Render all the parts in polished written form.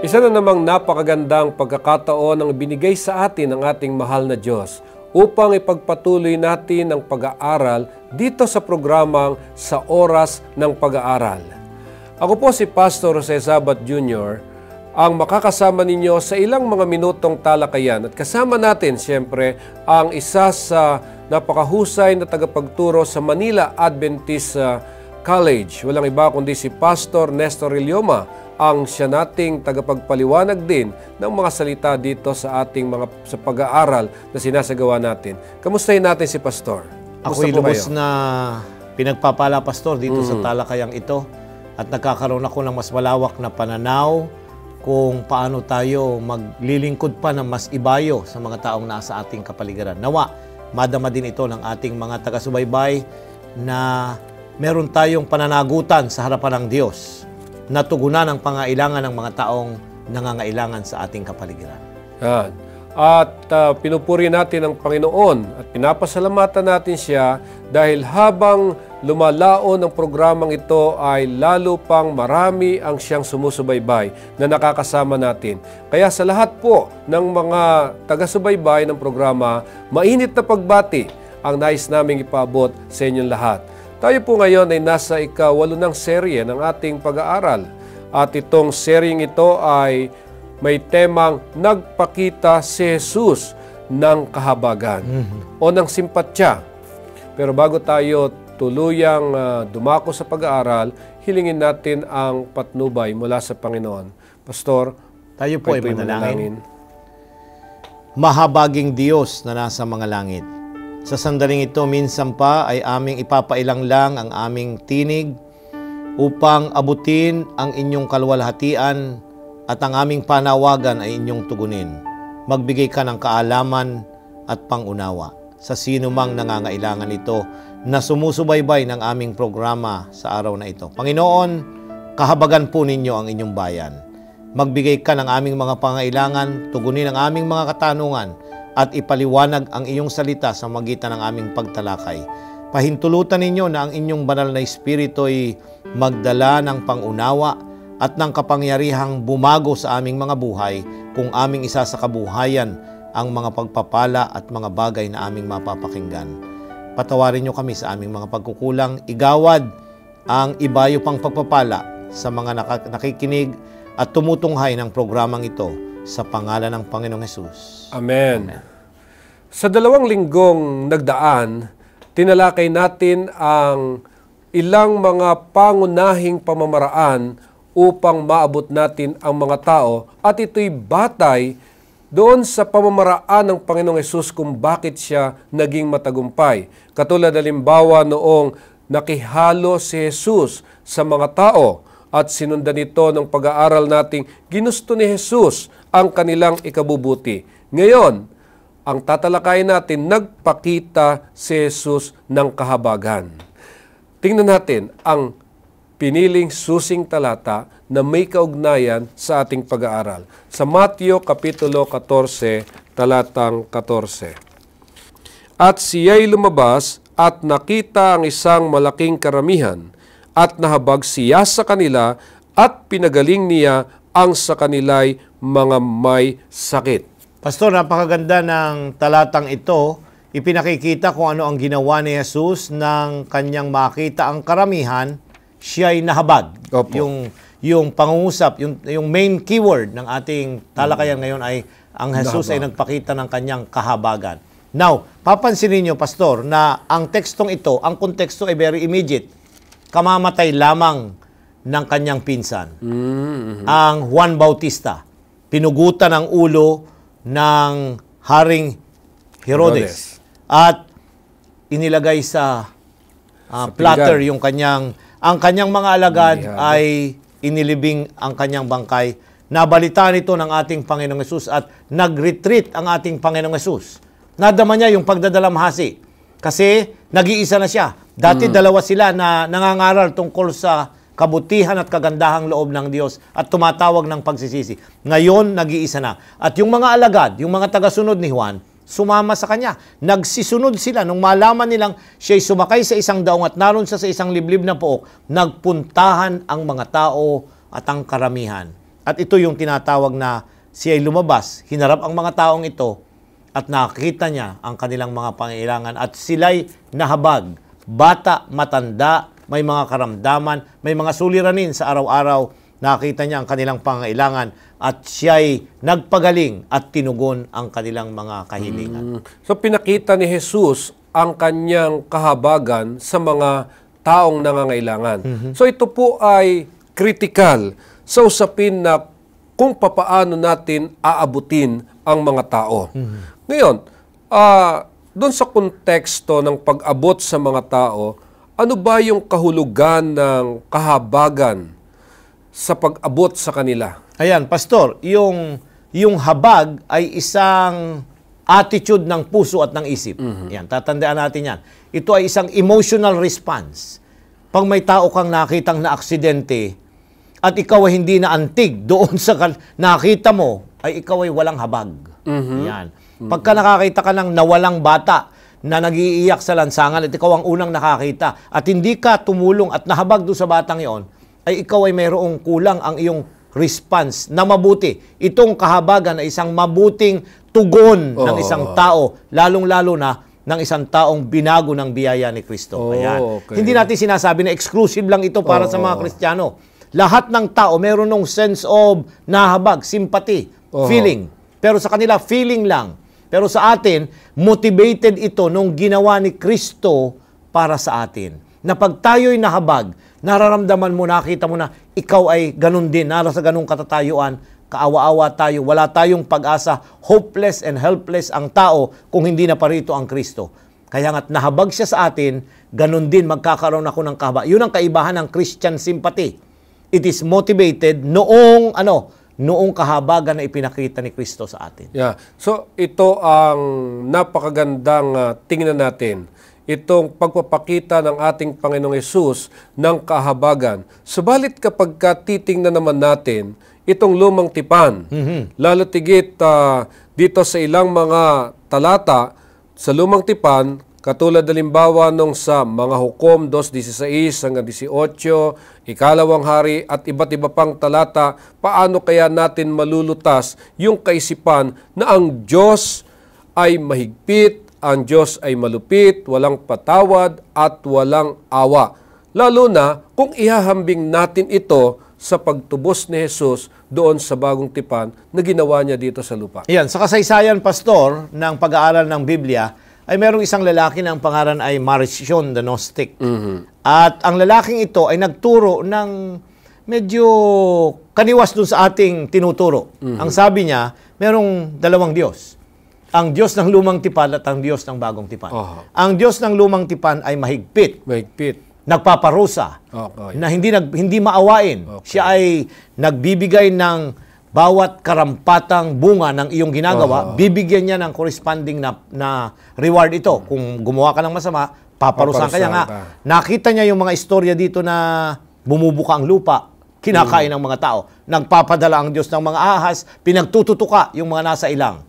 Isa na namang napakagandang pagkakataon ang binigay sa atin ng ating mahal na Diyos upang ipagpatuloy natin ang pag-aaral dito sa programang Sa Oras ng Pag-aaral. Ako po si Pastor Jose Zabat Jr., ang makakasama ninyo sa ilang mga minutong talakayan at kasama natin siyempre ang isa sa napakahusay na tagapagturo sa Manila Adventist College. Walang iba kundi si Pastor Nestor Ilioma, ang siya nating tagapagpaliwanag din ng mga salita dito sa ating sa pag-aaral na sinasagawa natin. Kamustahin natin si Pastor? Ako'y lubos na pinagpapala, Pastor, dito sa talakayang ito at nagkakaroon ako ng mas malawak na pananaw kung paano tayo maglilingkod pa ng mas ibayo sa mga taong nasa ating kapaligiran. Nawa, madama din ito ng ating mga taga-subaybay na meron tayong pananagutan sa harapan ng Diyos, natugunan ang pangailangan ng mga taong nangangailangan sa ating kapaligiran. Yan. At pinupuri natin ang Panginoon at pinapasalamatan natin siya dahil habang lumalaon ang programang ito ay lalo pang marami ang siyang sumusubaybay na nakakasama natin. Kaya sa lahat po ng mga taga-subaybay ng programa, mainit na pagbati ang nais naming ipaabot sa inyong lahat. Tayo po ngayon ay nasa ika-8 ng serye ng ating pag-aaral. At itong seryeng ito ay may temang nagpakita si Jesus ng kahabagan o ng simpatya. Pero bago tayo tuluyang dumako sa pag-aaral, hilingin natin ang patnubay mula sa Panginoon. Pastor, tayo po ay manalangin. Mahabaging Diyos na nasa mga langit, sa sandaling ito, minsan pa ay aming ipapailang lang ang aming tinig upang abutin ang inyong kaluwalhatian at ang aming panawagan ay inyong tugunin. Magbigay ka ng kaalaman at pangunawa sa sino mang nangangailangan ito na sumusubaybay ng aming programa sa araw na ito. Panginoon, kahabagan po ninyo ang inyong bayan. Magbigay ka ng aming mga pangailangan, tugunin ang aming mga katanungan, at ipaliwanag ang iyong salita sa magitan ng aming pagtalakay. Pahintulutan ninyo na ang inyong banal na espiritu ay magdala ng pangunawa at ng kapangyarihang bumago sa aming mga buhay kung aming isa sa kabuhayan ang mga pagpapala at mga bagay na aming mapapakinggan. Patawarin niyo kami sa aming mga pagkukulang, igawad ang ibayo pang pagpapala sa mga nakikinig at tumutunghay ng programang ito sa pangalan ng Panginoong Hesus. Amen. Sa 2 linggong nagdaan, tinalakay natin ang ilang mga pangunahing pamamaraan upang maabot natin ang mga tao at ito'y batay doon sa pamamaraan ng Panginoong Hesus kung bakit siya naging matagumpay. Katulad halimbawa noong nakihalo si Jesus sa mga tao at sinundan ito ng pag-aaral nating ginusto ni Jesus ang kanilang ikabubuti. Ngayon, ang tatalakayin natin, nagpakita si Jesus ng kahabagan. Tingnan natin ang piniling susing talata na may kaugnayan sa ating pag-aaral. Sa Mateo Kapitulo 14, talatang 14. At siya'y lumabas at nakita ang isang malaking karamihan at nahabag siya sa kanila at pinagaling niya ang sa kanila'y mga may sakit. Pastor, napakaganda ng talatang ito. Ipinakikita kung ano ang ginawa ni Jesus nang kanyang makita ang karamihan, siya ay nahabag. Opo. Yung pangungusap, yung main keyword ng ating talakayan ngayon ay ang Jesus ay nagpakita ng kanyang kahabagan. Now, papansinin niyo, Pastor, na ang tekstong ito, ang konteksto ay very immediate. Kamamatay lamang ng kanyang pinsan, ang Juan Bautista. Pinugutan ang ulo ng Haring Herodes. At inilagay sa platter yung ang kanyang mga alagad ay inilibing ang kanyang bangkay. Nabalitaan ito ng ating Panginoong Hesus at nag-retreat ang ating Panginoong Hesus. Nadama niya yung pagdadalamhasi kasi nag-iisa na siya. Dati dalawa sila na nangangaral tungkol sa kabutihan at kagandahang loob ng Diyos at tumatawag ng pagsisisi. Ngayon, nag-iisa na. At yung mga alagad, yung mga tagasunod ni Juan, sumama sa kanya. Nagsisunod sila. Nung malaman nilang siya'y sumakay sa isang daong at naroon siya sa isang liblib na pook, nagpuntahan ang mga tao at ang karamihan. At ito yung tinatawag na siya ay lumabas, hinarap ang mga taong ito, at nakita niya ang kanilang mga pangailangan at sila'y nahabag. Bata, matanda, may mga karamdaman, may mga suliranin sa araw-araw, nakita niya ang kanilang pangailangan at siya'y nagpagaling at tinugon ang kanilang mga kahilingan. So pinakita ni Jesus ang kanyang kahabagan sa mga taong nangangailangan. So ito po ay critical sa usapin na kung papaano natin aabutin ang mga tao. Ngayon, doon sa konteksto ng pag-abot sa mga tao, ano ba yung kahulugan ng kahabagan sa pag-abot sa kanila? Ayan, Pastor, yung habag ay isang attitude ng puso at ng isip. Yan, tatandaan natin yan. Ito ay isang emotional response. Pag may tao kang nakitang na aksidente at ikaw ay hindi na antig doon sa nakita mo, ay ikaw ay walang habag. Yan. Pagka nakakita ka ng nawalang bata na nag-iiyak sa lansangan at ikaw ang unang nakakita at hindi ka tumulong at nahabag doon sa batang iyon, ay ikaw ay mayroong kulang ang iyong response na mabuti. Itong kahabagan ay isang mabuting tugon ng isang tao, lalong-lalo na ng isang taong binago ng biyaya ni Kristo. Ayan. Okay. Hindi natin sinasabi na exclusive lang ito para sa mga Kristiyano. Lahat ng tao meron ng sense of nahabag, sympathy, feeling. Pero sa kanila, feeling lang. Pero sa atin, motivated ito nung ginawa ni Kristo para sa atin. Na pag tayo'y nahabag, nararamdaman mo, nakita mo na ikaw ay ganun din, nasa ganung katatayuan, kaawa-awa tayo, wala tayong pag-asa, hopeless and helpless ang tao kung hindi na parito ang Kristo. Kaya nga't nahabag siya sa atin, ganun din magkakaroon ako ng kahabag. Yun ang kaibahan ng Christian sympathy. It is motivated noong kahabagan na ipinakita ni Kristo sa atin. Yeah. So ito ang napakagandang tingnan natin. Itong pagpapakita ng ating Panginoong Hesus ng kahabagan. Subalit kapag titingnan naman natin itong lumang tipan, lalo tigit dito sa ilang mga talata sa lumang tipan, katulad halimbawa nung sa mga Hukom 2:16 hanggang 18, Ikalawang Hari at iba't iba pang talata, paano kaya natin malulutas yung kaisipan na ang Diyos ay mahigpit, ang Diyos ay malupit, walang patawad at walang awa. Lalo na kung ihahambing natin ito sa pagtubos ni Jesus doon sa bagong tipan na ginawa niya dito sa lupa. Yan, sa kasaysayan, Pastor, ng pag-aaral ng Biblia, ay merong isang lalaki na ang pangalan ay Marcion the Gnostic. At ang lalaking ito ay nagturo ng medyo kaniwas dun sa ating tinuturo. Ang sabi niya, merong dalawang Diyos. Ang Diyos ng lumang tipan at ang Diyos ng bagong tipan. Ang Diyos ng lumang tipan ay mahigpit. Nagpaparusa. Na hindi maawain. Siya ay nagbibigay ng bawat karampatang bunga ng iyong ginagawa, bibigyan niya ng corresponding na reward ito. Kung gumawa ka ng masama, paparusahan ka niya nga. Nakita niya yung mga istorya dito na bumubuka ang lupa, kinakain ng mga tao. Nagpapadala ang Diyos ng mga ahas, pinagtututuka yung mga nasa ilang.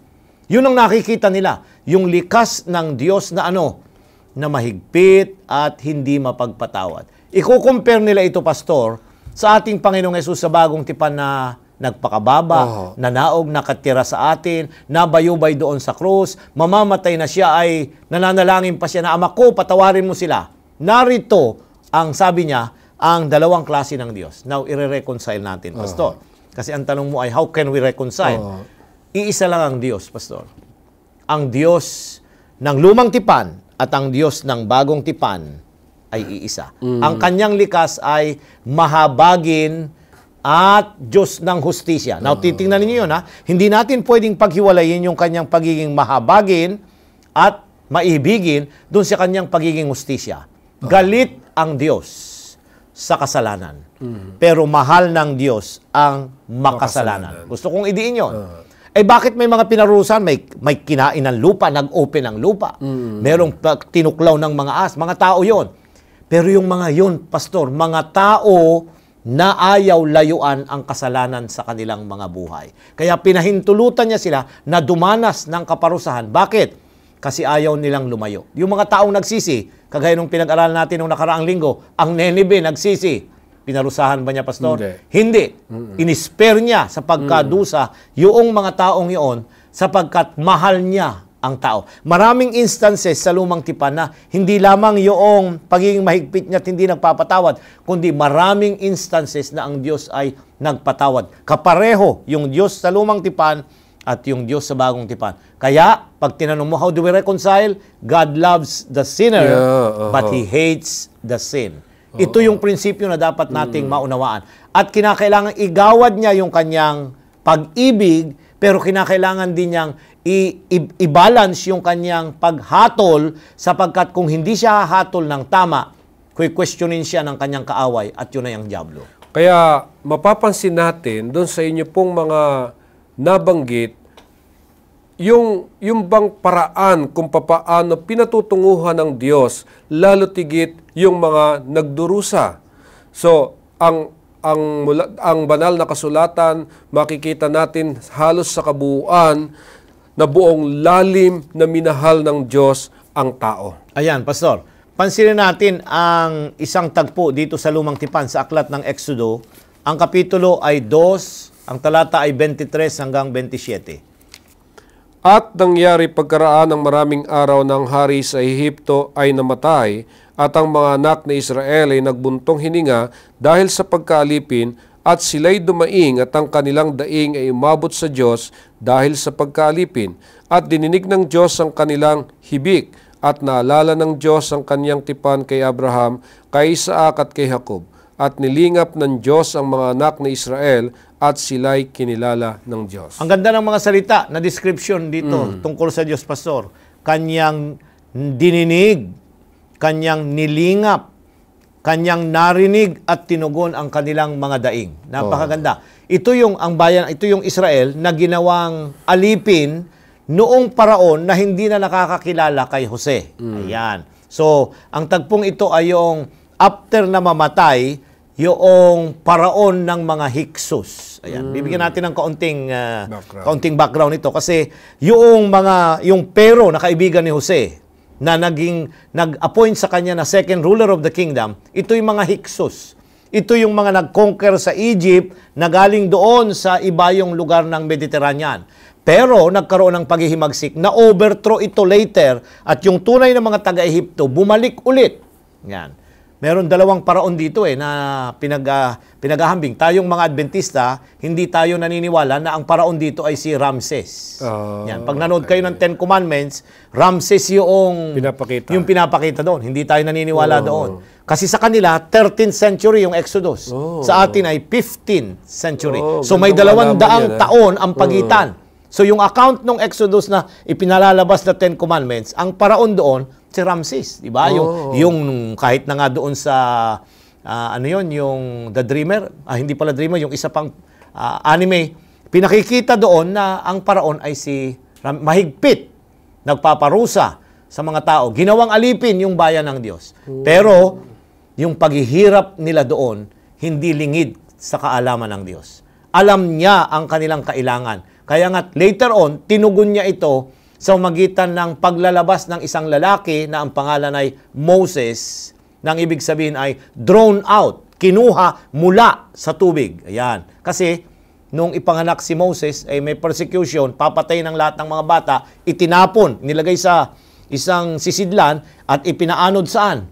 Yun ang nakikita nila, yung likas ng Diyos na na mahigpit at hindi mapagpatawad. Iko-compare nila ito, Pastor, sa ating Panginoong Hesus sa bagong tipan na nagpakababa, nanaog, nakatira sa atin, nabayubay doon sa krus, mamamatay na siya ay nananalangin pa siya na, Ama ko, patawarin mo sila. Narito ang sabi niya, ang dalawang klase ng Diyos. Now, i-reconcile natin, Pastor. Kasi ang tanong mo ay, how can we reconcile? Iisa lang ang Diyos, Pastor. Ang Diyos ng lumang tipan at ang Diyos ng bagong tipan ay iisa. Ang kanyang likas ay mahabagin at Diyos ng hustisya. Now, titingnan ninyo yun, ha? Hindi natin pwedeng paghiwalayin yung kanyang pagiging mahabagin at maibigin dun sa kanyang pagiging hustisya. Galit ang Diyos sa kasalanan. Pero mahal ng Diyos ang makasalanan. Gusto kong idiin yun. Bakit may mga pinarusan? May kinain ng lupa, nag-open ng lupa. Merong tinuklaw ng mga mga tao yon. Pero yung mga yon, Pastor, mga tao na ayaw layuan ang kasalanan sa kanilang mga buhay. Kaya pinahintulutan niya sila na dumanas ng kaparusahan. Bakit? Kasi ayaw nilang lumayo. Yung mga taong nagsisi, kagaya nung pinag-aralan natin nung nakaraang linggo, ang Nineveh nagsisi. Pinarusahan ba niya, Pastor? Hindi. Hindi. Inispare niya sa pagkadusa yung mga taong iyon sapagkat mahal niya ang tao. Maraming instances sa Lumang Tipan na hindi lamang yung pagiging mahigpit niya at hindi nagpapatawad, kundi maraming instances na ang Diyos ay nagpatawad. Kapareho yung Diyos sa Lumang Tipan at yung Diyos sa Bagong Tipan. Kaya, pag tinanong mo, how do we reconcile? God loves the sinner, but He hates the sin. Ito yung prinsipyo na dapat nating maunawaan. At kinakailangan igawad niya yung kanyang pag-ibig, pero kinakailangan din niyang i-balance yung kanyang paghatol sapagkat kung hindi siya hahatol ng tama, questionin siya ng kanyang kaaway at yun ay ang dyablo. Kaya mapapansin natin doon sa inyo pong mga nabanggit, yung bang paraan kung papaano pinatutunguhan ng Diyos, lalo tigit yung mga nagdurusa. So, ang banal na kasulatan, makikita natin halos sa kabuuan na buong lalim na minahal ng Diyos ang tao. Ayan, Pastor. Pansinin natin ang isang tagpo dito sa Lumang Tipan sa aklat ng Exodo. Ang kapitulo ay 2, ang talata ay 23 hanggang 27. At nangyari pagkaraan ng maraming araw ng hari sa Ehipto ay namatay, at ang mga anak ni Israel ay nagbuntong hininga dahil sa pagkaalipin, at sila'y dumaing at ang kanilang daing ay umabot sa Diyos dahil sa pagkaalipin. At dininig ng Diyos ang kanilang hibik, at naalala ng Diyos ang kanyang tipan kay Abraham, kay Isaac at kay Jacob. At nilingap ng Diyos ang mga anak ni Israel, at sila'y kinilala ng Diyos. Ang ganda ng mga salita na description dito tungkol sa Diyos, Pastor. Kanyang dininig, kanyang nilingap, kanyang narinig at tinugon ang kanilang mga daing. Napakaganda. Ito yung ang bayan, ito yung Israel na ginawang alipin noong paraon na hindi na nakakakilala kay Jose. Ayan. So, ang tagpong ito ay yung after na mamatay yung paraon ng mga Hyksos. Ayan. Bibigyan natin ng kaunting background ito kasi yung pero na kaibigan ni Jose na nag-appoint sa kanya na second ruler of the kingdom, ito yung mga Hyksos. Ito yung mga nag-conquer sa Egypt na galing doon sa ibayong lugar ng Mediterranean. Pero nagkaroon ng paghihimagsik na overthrow ito later at yung tunay na mga taga-Ehipto bumalik ulit. Yan. Meron dalawang paraon dito na pinaghahambing. Tayong mga Adventista, hindi tayo naniniwala na ang paraon dito ay si Ramses. Yan. Pag nanood kayo ng Ten Commandments, Ramses yung pinapakita doon. Hindi tayo naniniwala doon. Kasi sa kanila, 13th century yung Exodus. Sa atin ay 15th century. So may 200 taon ang pagitan. So yung account ng Exodus na ipinalalabas na Ten Commandments, ang paraon doon, si Ramses, di ba? Yung kahit na nga doon sa yung The Dreamer, hindi pala Dreamer, yung isa pang anime, pinakikita doon na ang paraon ay si mahigpit, nagpaparusa sa mga tao. Ginawang alipin yung bayan ng Diyos. Pero yung paghihirap nila doon, hindi lingid sa kaalaman ng Diyos. Alam niya ang kanilang kailangan. Kaya nga later on, tinugon niya ito sa magitan ng paglalabas ng isang lalaki na ang pangalan ay Moses, nang ibig sabihin ay drawn out, kinuha mula sa tubig. Ayan. Kasi nung ipanganak si Moses, ay may persecution, papatay ng lahat ng mga bata, itinapon, nilagay sa isang sisidlan at ipinaanod saan?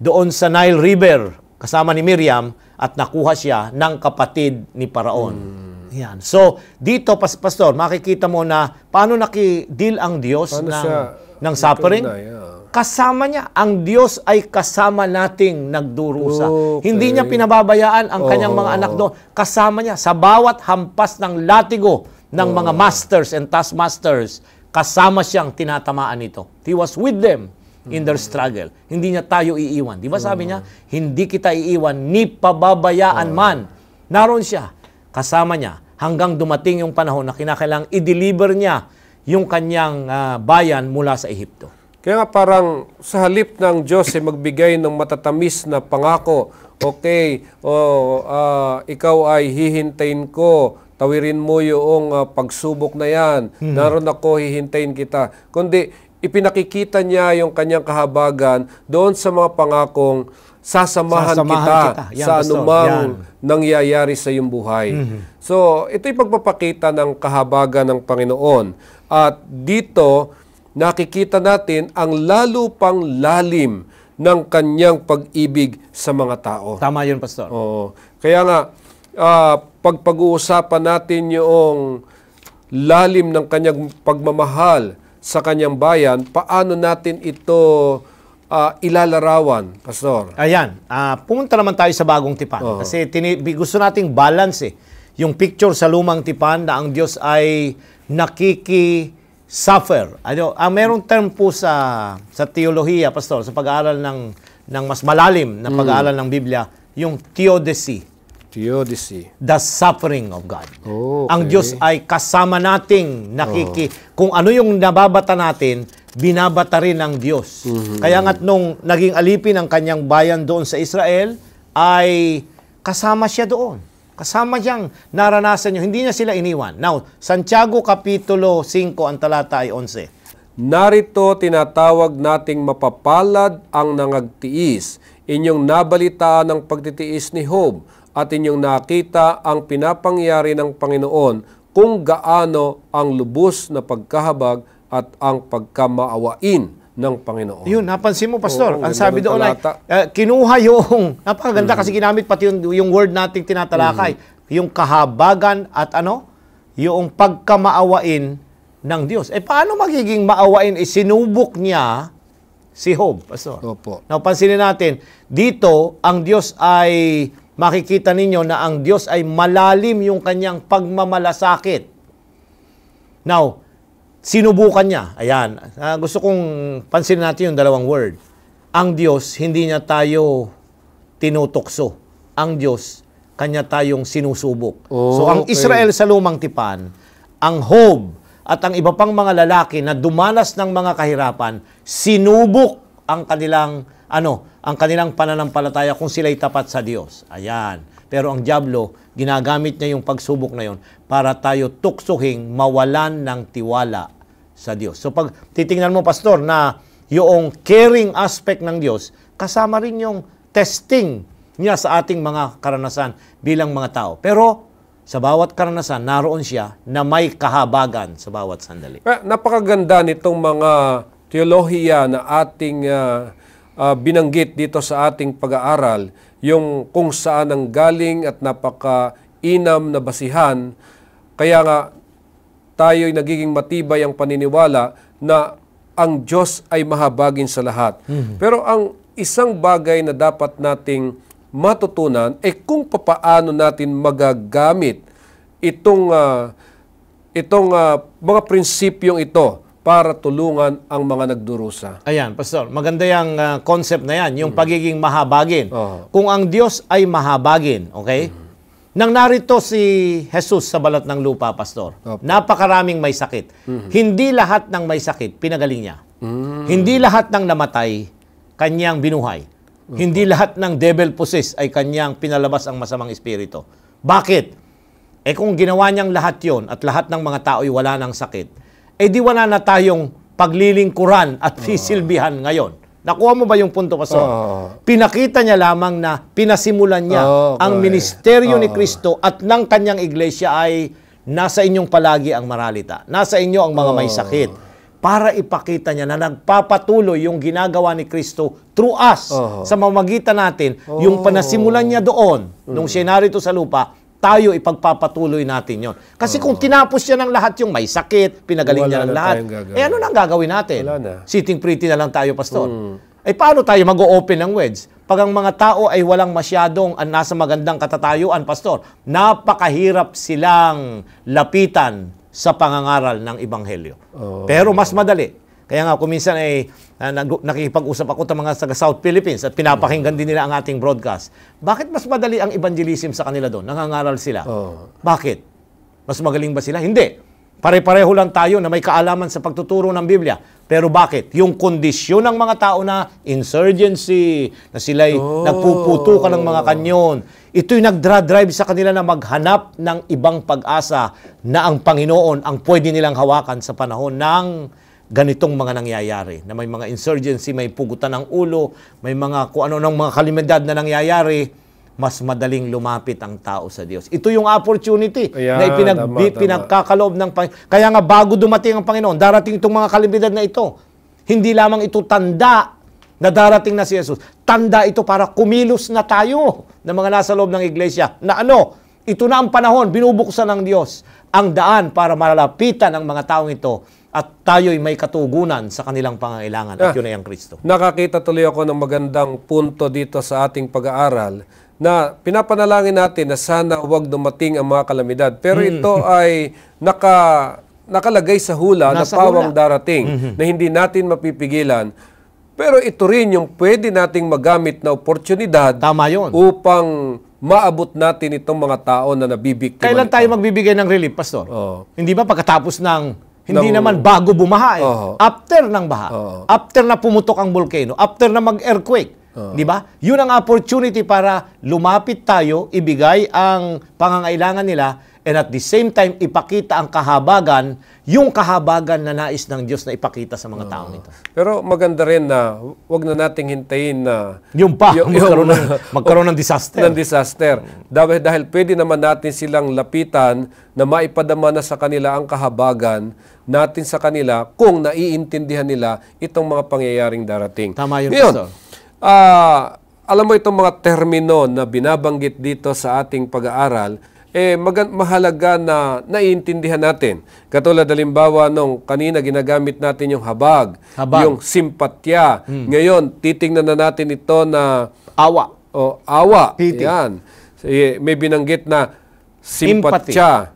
Doon sa Nile River, kasama ni Miriam, at nakuha siya ng kapatid ni Paraon. Yan. So, dito, Pastor, makikita mo na paano naki-deal ang Diyos ng suffering. Kasama niya. Ang Diyos ay kasama nating nagdurusa. Hindi niya pinababayaan ang kanyang mga anak doon. Kasama niya. Sa bawat hampas ng latigo ng mga masters and taskmasters, kasama siyang tinatamaan nito. He was with them in their struggle. Hindi niya tayo iiwan. Di ba sabi niya, hindi kita iiwan, ni pababayaan man. Naroon siya. Kasama niya. Hanggang dumating yung panahon na kinakailangang i-deliver niya yung kanyang bayan mula sa Ehipto. Kaya nga parang sa halip ng Diyos ay magbigay ng matatamis na pangako, okay, ikaw ay hihintayin ko, tawirin mo yung pagsubok na yan, naroon ako, hihintayin kita. Kundi ipinakikita niya yung kanyang kahabagan doon sa mga pangakong sasamahan kita Yan, sa Pastor. anumang Yan. nangyayari sa iyong buhay. So, ito'y pagpapakita ng kahabagan ng Panginoon. At dito, nakikita natin ang lalo pang lalim ng kanyang pag-ibig sa mga tao. Tama yun, Pastor. Oo. Kaya nga, pag-uusapan natin yung lalim ng kanyang pagmamahal sa kanyang bayan, paano natin ito ilalarawan, Pastor? Ayan, pumunta naman tayo sa bagong tipan. Kasi gusto nating balance yung picture sa lumang tipan na ang Diyos ay nakiki-suffer. Merong term po sa teolohiya, Pastor, sa pag-aaral ng mas malalim na pag-aaral ng Biblia, yung theodicy. Theodicy. The suffering of God. Okay. Ang Diyos ay kasama nating kung ano yung nababata natin, binabata rin ng Diyos. Kaya nga't nung naging alipin ang kanyang bayan doon sa Israel, ay kasama siya doon. Kasama siyang naranasan niyo. Hindi niya sila iniwan. Now, Santiago Kapitulo 5, ang talata ay 11. Narito tinatawag nating mapapalad ang nangagtiis. Inyong nabalitaan ng pagtitiis ni Job at inyong nakita ang pinapangyari ng Panginoon kung gaano ang lubos na pagkahabag at ang pagkamaawain ng Panginoon. Yun, napansin mo, Pastor. Oo, ang sabi ganda ng doon ay, talata. kinuha yung, napakaganda kasi ginamit pati yung word nating tinatalakay. Yung kahabagan at yung pagkamaawain ng Diyos. Paano magiging maawain? Sinubok niya si Job, Pastor. Opo. Now, pansinin natin, dito, ang Diyos ay, makikita ninyo na ang Diyos ay malalim yung kanyang pagmamalasakit. Now, sinubukan niya. Ayan. Gusto kong pansinin natin yung dalawang word. Ang Diyos, hindi niya tayo tinutokso. Ang Diyos, kanya tayong sinusubok. So, ang Israel sa lumang tipan, ang Job, at ang iba pang mga lalaki na dumanas ng mga kahirapan, sinubok ang kanilang ang kanilang pananampalataya kung sila'y tapat sa Diyos. Ayan. Pero ang dyablo, ginagamit niya yung pagsubok na yon para tayo tuksuhing mawalan ng tiwala sa Diyos. So pag titingnan mo, Pastor, na yung caring aspect ng Diyos, kasama rin yung testing niya sa ating mga karanasan bilang mga tao. Pero sa bawat karanasan, naroon siya na may kahabagan sa bawat sandali. Napakaganda nitong mga teolohiya na ating binanggit dito sa ating pag-aaral, yung kung saan ang galing at napaka-inam na basihan. Kaya nga, tayo'y nagiging matibay ang paniniwala na ang Diyos ay mahabagin sa lahat. Pero ang isang bagay na dapat nating matutunan ay kung papaano natin magagamit itong mga prinsipyong ito para tulungan ang mga nagdurusa. Ayan, Pastor, maganda yung concept na yan, yung pagiging mahabagin. Kung ang Diyos ay mahabagin, okay? Nang narito si Jesus sa balat ng lupa, Pastor, napakaraming may sakit. Hindi lahat ng may sakit, pinagaling niya. Hindi lahat ng namatay, kanyang binuhay. Hindi lahat ng devil possessed ay kanyang pinalabas ang masamang espiritu. Bakit? Kung ginawa niyang lahat yon at lahat ng mga tao ay wala ng sakit, di wala na tayong paglilingkuran at sisilbihan ngayon. Nakuha mo ba yung punto, Pastor? Pinakita niya lamang na pinasimulan niya ang ministeryo ni Kristo at ng kanyang iglesia ay nasa inyong palagi ang maralita. Nasa inyo ang mga may sakit. Para ipakita niya na nagpapatuloy yung ginagawa ni Kristo through us. Sa mamagitan natin, yung panasimulan niya doon, nung siya narito sa lupa, tayo ipagpapatuloy natin yon. Kasi kung tinapos siya ng lahat yung may sakit, pinagaling niya ng lahat, ano nang gagawin natin? Sitting pretty na lang tayo, Pastor. Paano tayo mag-o-open ng wedge? Pag ang mga tao ay walang masyadong nasa magandang katatayuan, Pastor, napakahirap silang lapitan sa pangangaral ng Ebanghelyo. Pero mas madali. Kaya nga, kuminsan nakikipag-usap ako sa mga sa South Philippines at pinapakinggan din nila ang ating broadcast. Bakit mas madali ang evangelism sa kanila doon? Nangangaral sila. Bakit? Mas magaling ba sila? Hindi. Pare-pareho lang tayo na may kaalaman sa pagtuturo ng Biblia. Pero bakit? Yung kondisyon ng mga tao na insurgency, na sila'y nagpuputukan ng mga kanyon, ito'y nagdra-drive sa kanila na maghanap ng ibang pag-asa na ang Panginoon ang pwede nilang hawakan sa panahon ng ganitong mga nangyayari, na may mga insurgency, may pugutan ng ulo, may mga kung ano ng mga kalamidad na nangyayari, mas madaling lumapit ang tao sa Diyos. Ito yung opportunity Ayan, na tama. pinagkakaloob ng Panginoon. Kaya nga bago dumating ang Panginoon, darating itong mga kalamidad na ito. Hindi lamang ito tanda na darating na si Jesus. Tanda ito para kumilos na tayo na mga nasa loob ng iglesia. Na ito na ang panahon, binubuksan ng Diyos ang daan para malalapitan ang mga taong ito at tayo'y may katugunan sa kanilang pangangailangan. At yun ay ang Kristo. Nakakita tuloy ako ng magandang punto dito sa ating pag-aaral na pinapanalangin natin na sana huwag dumating ang mga kalamidad. Pero ito ay nakalagay sa hula na pawang darating na hindi natin mapipigilan. Pero ito rin yung pwede nating magamit na oportunidad Tama yun. upang maabot natin itong mga tao na nabibiktima. Kailan tayo magbibigay ng relief, Pastor? Oo. Hindi ba pagkatapos hindi naman bago bumaha eh. After ng baha. After na pumutok ang volcano. After na mag-earthquake. Di ba? Yun ang opportunity para lumapit tayo, ibigay ang pangangailangan nila, and at the same time, ipakita ang kahabagan, yung kahabagan na nais ng Diyos na ipakita sa mga taong ito. Pero maganda rin na wag na nating hintayin na magkaroon ng disaster. Dahil pwede naman natin silang lapitan na maipadama na sa kanila ang kahabagan natin sa kanila kung naiintindihan nila itong mga pangyayaring darating. Tama yun, Ngayon, Pastor. alam mo itong mga termino na binabanggit dito sa ating pag-aaral, mahalaga na naiintindihan natin. Katulad halimbawa nung kanina ginagamit natin yung habag. Yung simpatya. Ngayon, titingnan na natin ito na awa. Pity. Yan. May binanggit na simpatya,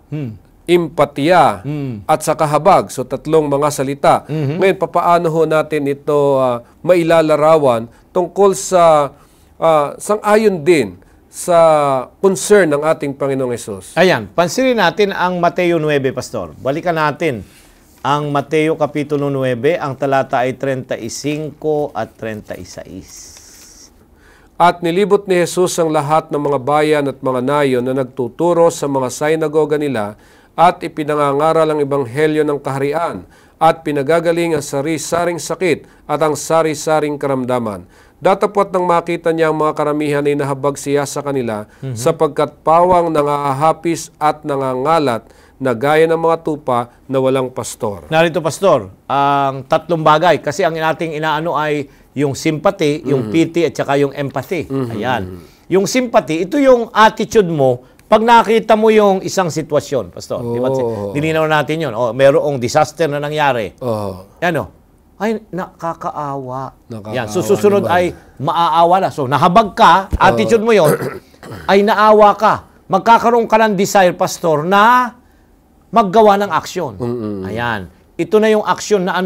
empatya, at saka habag. So, tatlong mga salita. Ngayon, papaano ho natin ito mailalarawan tungkol sa sang-ayon din sa concern ng ating Panginoong Hesus. Ayan, pansinin natin ang Mateo 9, Pastor. Balikan natin ang Mateo Kapitulo 9, ang talata ay 35 at 36. At nilibot ni Jesus ang lahat ng mga bayan at mga nayon na nagtuturo sa mga sinagoga nila at ipinangangaral ang ebanghelyo ng kaharian at pinagagaling ang sari-saring sakit at ang sari-saring karamdaman. Datapot nang makita niya ang mga karamihan ay nahabag siya sa kanila sapagkat pawang nangahapis at nangangalat na gaya ng mga tupa na walang pastor. Narito, Pastor, ang tatlong bagay. Kasi ang ating inaano ay yung sympathy, yung pity, at saka yung empathy. Ayan. Yung sympathy, ito yung attitude mo pag nakita mo yung isang sitwasyon, Pastor. Diba? Dininaw natin yun. Mayroong disaster na nangyari. Ay, nakakaawa. Yan. So, susunod ay maaawa na. So, nahabag ka, attitude mo yon ay naawa ka. Magkakaroon ka ng desire, Pastor, na maggawa ng aksyon. Ayan. Ito na yung aksyon na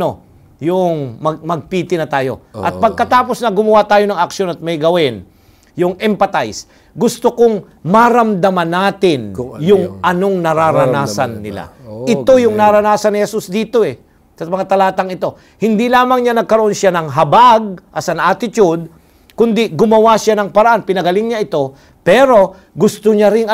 yung magpiti na tayo. At pagkatapos na gumawa tayo ng aksyon at may gawin, yung empathize, gusto kong maramdaman natin yung anong nararanasan nila. Ito yung naranasan ni Jesus dito sa mga talatang ito. Hindi lamang niya nagkaroon siya ng habag as an attitude, kundi gumawa siya ng paraan, pinagaling niya ito, pero gusto niya ring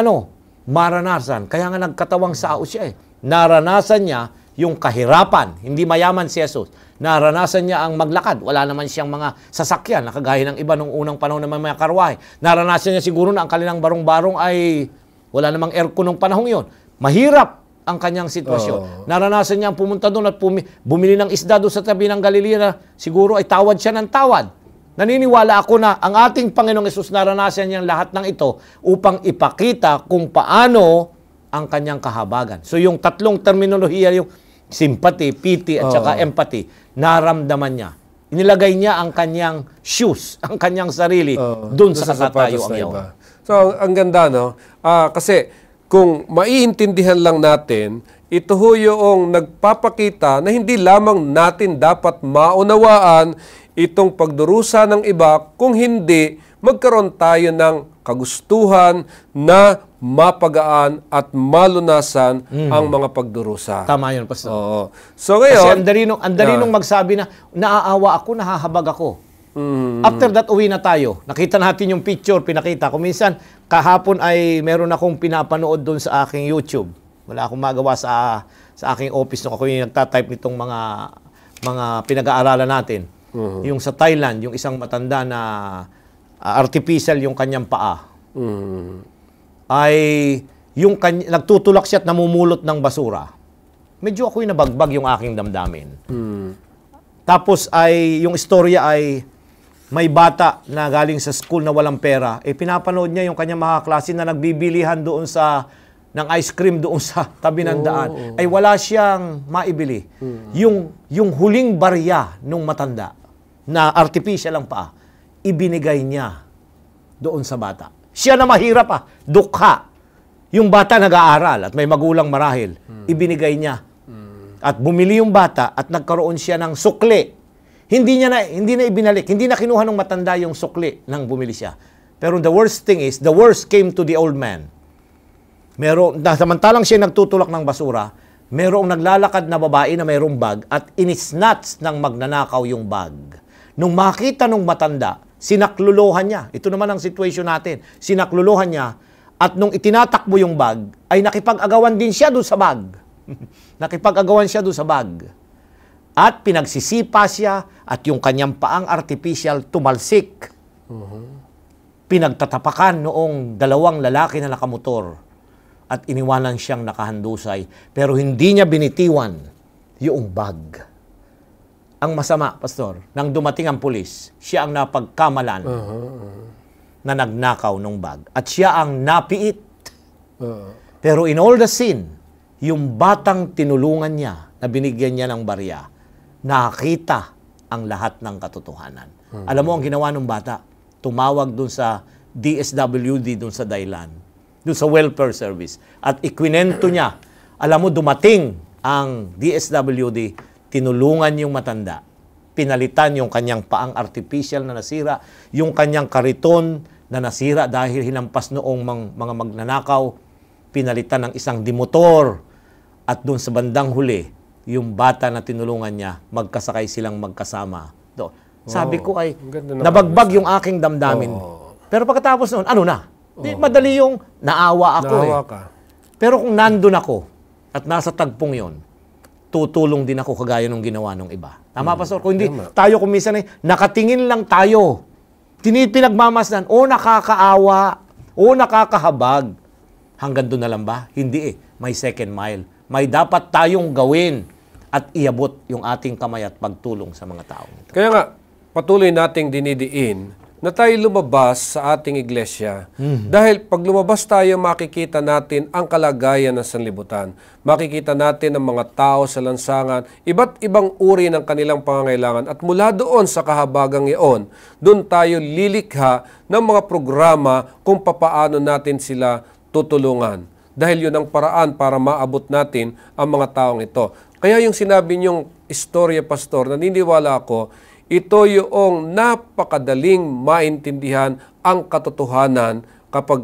maranasan. Kaya nga nagkatawang sao siya Naranasan niya yung kahirapan. Hindi mayaman si Jesus. Naranasan niya ang maglakad. Wala naman siyang mga sasakyan na kagaya ng iba nung unang panahon na may mga karwahe. Naranasan niya siguro na ang kanilang barong-barong ay wala namang aircon nung panahon yon. Mahirap ang kanyang sitwasyon. Naranasan niya ang pumunta doon at bumili ng isda doon sa tabi ng Galilea na siguro ay tawad siya ng tawad. Naniniwala ako na ang ating Panginoong Hesus naranasan niya lahat ng ito upang ipakita kung paano ang kanyang kahabagan. So yung tatlong terminolohiya, yung sympathy, pity, at saka empathy, naramdaman niya. Inilagay niya ang kanyang shoes, ang kanyang sarili, doon sa kasatayo ang yawa. So ang ganda, kasi kung maiintindihan lang natin, ito ho yung nagpapakita na hindi lamang natin dapat maunawaan itong pagdurusa ng iba, kung hindi, magkaroon tayo ng kagustuhan na mapagaan at malunasan ang mga pagdurusa. Tama yun, Pastor. So ngayon, kasi ang dali nung magsabi na, naaawa ako, nahahabag ako. After that, uwi na tayo. Nakita natin yung picture, pinakita. Kung minsan, kahapon ay meron akong pinapanood doon sa aking YouTube. Wala akong magawa sa aking office nung ako yung nagtatype nitong mga pinag-aaralan natin. Yung sa Thailand, yung isang matanda na artificial yung kanyang paa. Ay yung nagtutulak siya at namumulot ng basura. Medyo ako'y nabagbag yung aking damdamin. Tapos ay yung istorya ay may bata na galing sa school na walang pera, pinapanood niya yung kanyang mga klase na nagbibilihan doon ng ice cream doon sa tabi ng daan. Ay wala siyang maibili. Yung huling barya nung matanda na artificial ang paa, ibinigay niya doon sa bata. Siya na mahirap dukha. Yung bata nag-aaral at may magulang marahil, ibinigay niya. At bumili yung bata at nagkaroon siya ng sukli. Hindi na ibinalik, hindi na kinuha ng matanda yung sukli nang bumili siya. Pero the worst thing is, the worst came to the old man. Samantalang siya nagtutulak ng basura, merong naglalakad na babae na mayroong bag at inisnatch ng magnanakaw yung bag. Nung makita nung matanda, sinakluluhan niya. Ito naman ang situation natin. Sinakluluhan niya at nung itinatakbo yung bag, ay nakipag-agawan din siya doon sa bag. Nakipag-agawan siya doon sa bag. At pinagsisipa siya at yung kanyang paang artificial tumalsik. Pinagtatapakan noong dalawang lalaki na nakamotor at iniwanan siyang nakahandusay. Pero hindi niya binitiwan yung bag. Ang masama, Pastor, nang dumating ang pulis, siya ang napagkamalan na nagnakaw ng bag. At siya ang napiit. Pero in all the sin, yung batang tinulungan niya na binigyan niya ng barya, nakita ang lahat ng katotohanan. Alam mo ang ginawa ng bata? Tumawag dun sa DSWD dun sa Dailan, dun sa welfare service. At ikwinento niya, alam mo dumating ang DSWD, tinulungan yung matanda. Pinalitan yung kanyang paang artificial na nasira, yung kanyang kariton na nasira dahil hinampas noong mga magnanakaw, pinalitan ng isang dimotor. At dun sa bandang huli, yung bata na tinulungan niya, magkasakay silang magkasama. Sabi ko ay, nabagbag yung aking damdamin. Pero pagkatapos noon, ano na? Madali yung naawa ako. Naawa ka. Pero kung nandun ako, at nasa tagpong yon, tutulong din ako kagaya ng ginawa ng iba. Tama, Pastor? Kung hindi, tayo kung minsan ay, nakatingin lang tayo. Pinagmamasdan, nakakaawa, nakakahabag. Hanggang doon na lang ba? Hindi May second mile. May dapat tayong gawin at iabot yung ating kamay at pagtulong sa mga tao. Kaya nga, patuloy nating dinidiin na tayo lumabas sa ating iglesia. Dahil pag lumabas tayo, makikita natin ang kalagayan ng sanlibutan. Makikita natin ang mga tao sa lansangan, iba't ibang uri ng kanilang pangangailangan. At mula doon sa kahabagang iyon, doon tayo lilikha ng mga programa kung papaano natin sila tutulungan. Dahil yun ang paraan para maabot natin ang mga taong ito. Kaya yung sinabi niyong istorya, Pastor, naniniwala ako, ito yung napakadaling maintindihan ang katotohanan kapag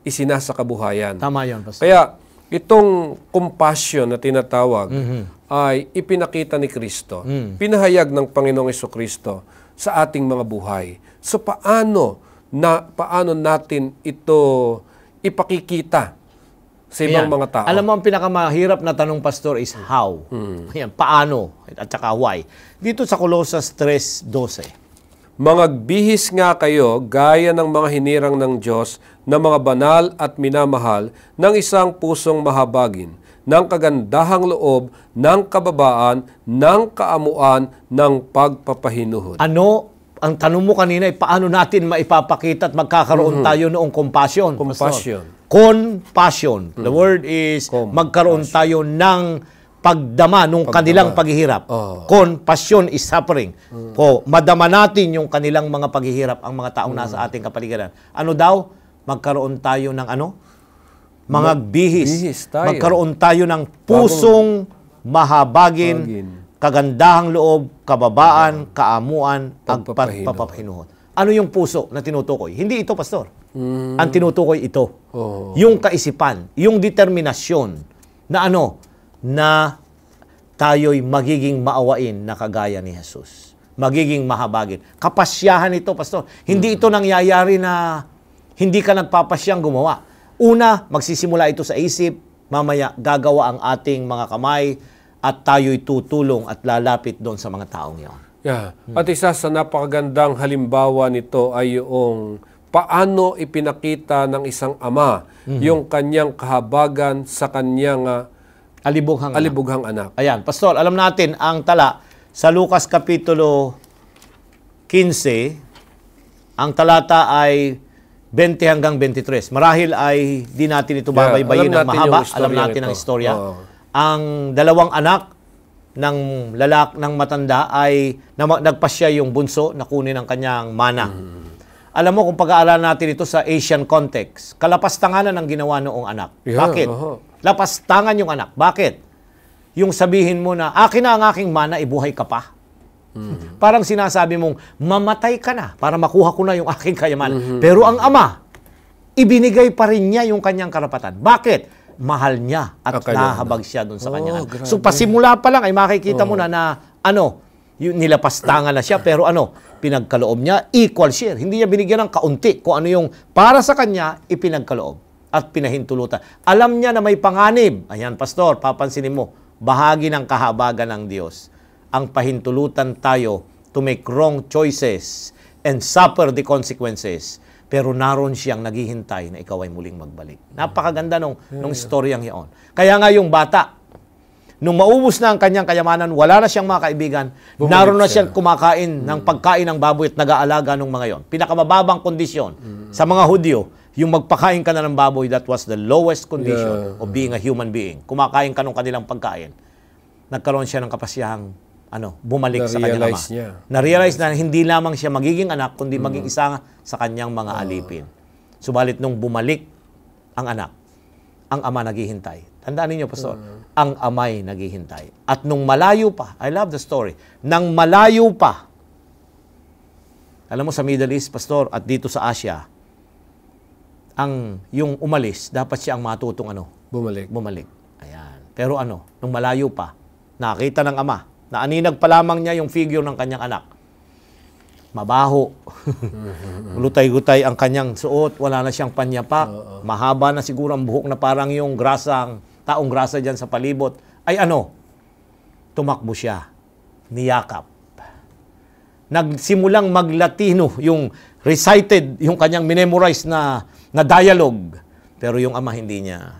isinasa kabuhayan. Tama yun, Pastor. Kaya itong compassion na tinatawag ay ipinakita ni Kristo. Pinahayag ng Panginoong Jesucristo sa ating mga buhay. So paano natin ito ipakikita sa ibang mga tao? Alam mo, ang pinakamahirap na tanong, Pastor, is how. Ayan, paano at saka why. Dito sa Colosas 3:12. Mangagbihis nga kayo gaya ng mga hinirang ng Diyos na mga banal at minamahal ng isang pusong mahabagin, ng kagandahang loob, ng kababaan, ng kaamuan, ng pagpapahinuhod. Ano? Ang tanong mo kanina ay paano natin maipapakita at magkakaroon tayo noong compassion? Compassion. Compassion. The word is magkaroon tayo ng pagdama nung kanilang paghihirap. Compassion is suffering. Madama natin yung kanilang mga paghihirap, ang mga taong nasa ating kapaligiran. Ano daw? Magkaroon tayo ng ano? Mga bihis. Magkaroon tayo ng pusong mahabagin, kagandahang loob, kababaan, kaamuan, pagpapahinuhod. Ano yung puso na tinutukoy? Hindi ito, Pastor. Ang tinutukoy ito. Yung kaisipan, yung determinasyon na na tayo'y magiging maawain na kagaya ni Jesus. Magiging mahabagin. Kapasyahan ito, Pastor. Hindi ito nangyayari na hindi ka nagpapasyang gumawa. Una, magsisimula ito sa isip. Mamaya, gagawa ang ating mga kamay at tayo'y tutulong at lalapit doon sa mga taong iyon. Yeah. At isa sa napakagandang halimbawa nito ay yung paano ipinakita ng isang ama yung kanyang kahabagan sa kanyang alibughang anak. Ayan, Pastor, alam natin ang tala sa Lucas Kapitulo 15, ang talata ay 20 hanggang 23. Marahil ay di natin ito babaybayin ng mahaba. Alam natin ang istorya. Ang dalawang anak ng ng matanda ay nagpasya yung bunso na kunin ang kanyang mana. Alam mo, kung pag-aaralan natin ito sa Asian context, kalapastanganan ang ginawa noong anak. Bakit? Lapastangan yung anak. Bakit? Yung sabihin mo na, akin na ang aking mana, ibuhay ka pa. Parang sinasabi mong, mamatay ka na para makuha ko na yung aking kayamanan. Pero ang ama, ibinigay pa rin niya yung kanyang karapatan. Bakit? Mahal niya at nahabag siya doon sa kanyang anak. So pasimula pa lang ay makikita mo na nilapastangan na siya, pero pinagkaloob niya, equal share. Hindi niya binigyan ng kaunti kung ano yung para sa kanya, ipinagkaloob at pinahintulutan. Alam niya na may panganib. Ayan, Pastor, papansinin mo, bahagi ng kahabagan ng Diyos. Ang pahintulutan tayo to make wrong choices and suffer the consequences. Pero naroon siyang naghihintay na ikaw ay muling magbalik. Napakaganda nung storyang iyon. Kaya nga yung bata, nung maubos na ang kanyang kayamanan, wala na siyang mga kaibigan, naroon na siyang kumakain ng pagkain ng baboy at nag-aalaga ng mga yon. Pinakamababang kondisyon sa mga Hudyo, yung magpakain ka na ng baboy, that was the lowest condition of being a human being. Kumakain ka ng kanilang pagkain. Nagkaroon siya ng kapasiyahang bumalik sa kanyang ama. Na-realize na hindi lamang siya magiging anak, kundi maging isa sa kanyang mga alipin. Subalit nung bumalik ang anak, ang ama naghihintay. Tandaan niyo, Pastor, ang amay naghihintay. At nung malayo pa, I love the story, nang malayo pa, alam mo sa Middle East, Pastor, at dito sa Asia, yung umalis, dapat siya ang matutong Bumalik. Ayan. Pero nung malayo pa, nakita ng ama, na aninag pa lamang niya yung figure ng kanyang anak. Mabaho. Lutay-gutay ang kanyang suot, wala na siyang panyapak, mahaba na siguro ang buhok na parang yung taong grasa dyan sa palibot. Ay tumakbo siya, niyakap. Nagsimulang mag-Latino, yung recited, yung kanyang minemorize na dialogue. Pero yung ama hindi niya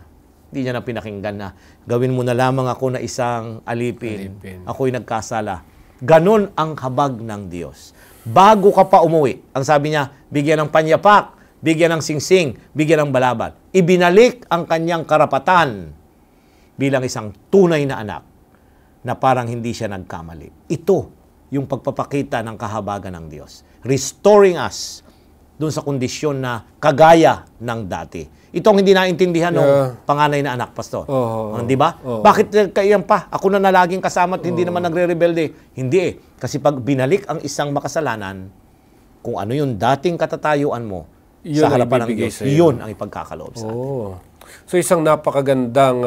na pinakinggan na, gawin mo na lamang ako na isang alipin. Ako'y nagkasala. Ganon ang habag ng Diyos. Bago ka pa umuwi, ang sabi niya, bigyan ng panyapak, bigyan ng singsing, bigyan ng balaban. Ibinalik ang kanyang karapatan bilang isang tunay na anak na parang hindi siya nagkamali. Ito yung pagpapakita ng kahabagan ng Diyos. Restoring us doon sa kondisyon na kagaya ng dati. Itong hindi naintindihan ng panganay na anak, Pastor. Di ba? Bakit kayan pa? Ako na laging kasama at hindi naman nagre-rebelde. Hindi Kasi pag binalik ang isang makasalanan, kung ano yung dating katatayuan mo yun sa harapan ng Diyos, yun ang ipagkakaloob sa atin. So isang napakagandang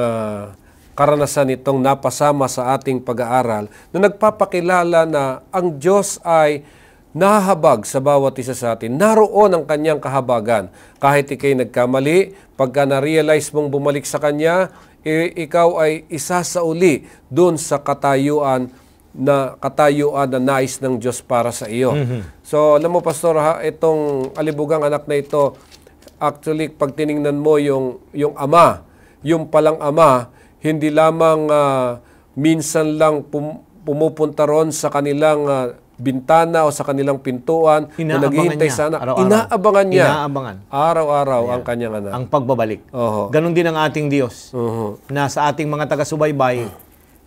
karanasan itong napasama sa ating pag-aaral na nagpapakilala na ang Diyos ay nahahabag sa bawat isa sa atin. Naroon ang kanyang kahabagan. Kahit ikay nagkamali, pagka na-realize mong bumalik sa kanya, ikaw ay isa sa uli doon sa katayuan na nais ng Diyos para sa iyo. So, alam mo, Pastor, itong alibugang anak na ito, actually, pag tiningnan mo yung ama, yung palang ama, hindi lamang minsan lang pumupunta ron sa kanilang bintana o sa kanilang pintuan na naghihintay sa anak. Inaabangan niya. Araw-araw ang kanyang anak. Ang pagbabalik. Ganon din ang ating Diyos na sa ating mga taga-subaybay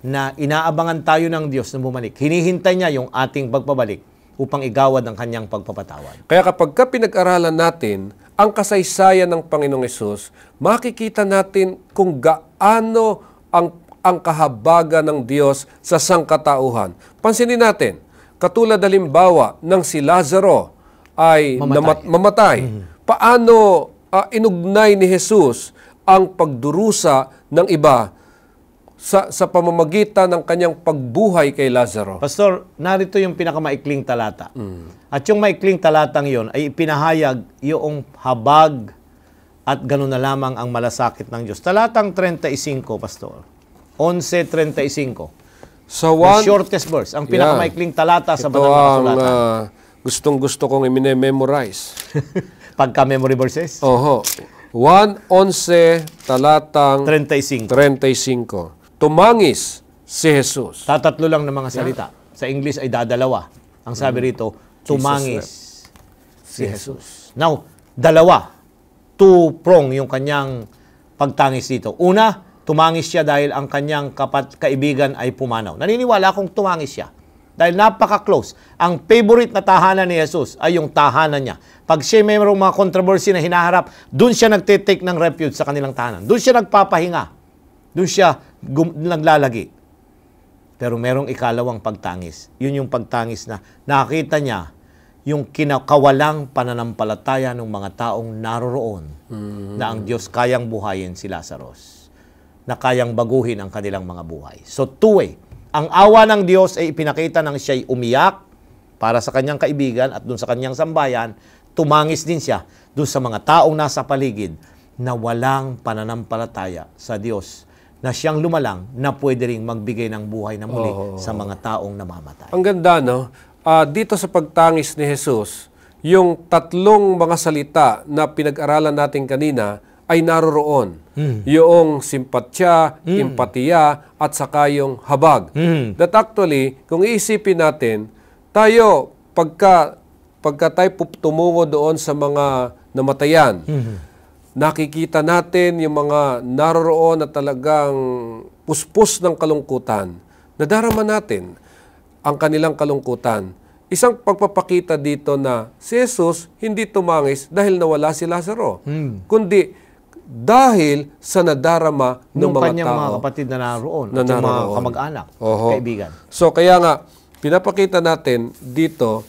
na inaabangan tayo ng Diyos na bumalik. Hinihintay niya yung ating pagbabalik upang igawad ang kanyang pagpapatawad. Kaya kapag pinag-aralan natin ang kasaysayan ng Panginoong Hesus, makikita natin kung gaano ang kahabagan ng Diyos sa sangkatauhan. Pansinin natin, katulad halimbawa ng si Lazaro ay mamatay. Paano inugnay ni Jesus ang pagdurusa ng iba sa pamamagitan ng kanyang pagbuhay kay Lazaro? Pastor, narito yung pinakamaikling talata. At yung maikling talatang yon ay ipinahayag yung habag at gano'n na lamang ang malasakit ng Diyos. Talatang 35, Pastor. 11:35. Sa The shortest verse, ang pinakamaikling talata sa ito banal na ang kasulatan. gustong-gusto kong i-memorize. Pagka-memory verses? Oho. 1:11 talatang 35. 35. Tumangis si Jesus. Tatatlo lang ng mga salita. Sa English ay dadalawa. Ang sabi rito, tumangis si Jesus. Now, dalawa. Two-prong yung kanyang pagtangis dito. Una, tumangis siya dahil ang kanyang kaibigan ay pumanaw. Naniniwala akong tumangis siya. Dahil napaka-close. Ang favorite na tahanan ni Jesus ay yung tahanan niya. Pag siya mayroong mga controversy na hinaharap, doon siya nagtitake ng refuge sa kanilang tahanan. Doon siya nagpapahinga. Doon siya naglalagi. Pero merong ikalawang pagtangis. Yun yung pagtangis na nakita niya yung kinakawalang pananampalataya ng mga taong naroroon na ang Diyos kayang buhayin si Lazarus. Na kayang baguhin ang kanilang mga buhay. So two-way. Ang awa ng Diyos ay ipinakita nang siya'y umiyak para sa kanyang kaibigan at dun sa kanyang sambayan, tumangis din siya dun sa mga taong nasa paligid na walang pananampalataya sa Diyos na siyang lumalang na pwede ring magbigay ng buhay na muli sa mga taong namamatay. Ang ganda, no? Dito sa pagtangis ni Jesus, yung tatlong mga salita na pinag-aralan natin kanina ay naroroon. Yung simpatya, empatiya, at saka yung habag. That actually, kung iisipin natin, tayo, pagka tayo tumungo doon sa mga namatayan, nakikita natin yung mga naroroon na talagang puspos ng kalungkutan. Nadarama natin ang kanilang kalungkutan. Isang pagpapakita dito na si Jesus hindi tumangis dahil nawala si Lazaro, kundi dahil sa nadarama ng mga kanyang tao mga kapatid na naroon at yung mga kamag-anak, kaibigan. So kaya nga, pinapakita natin dito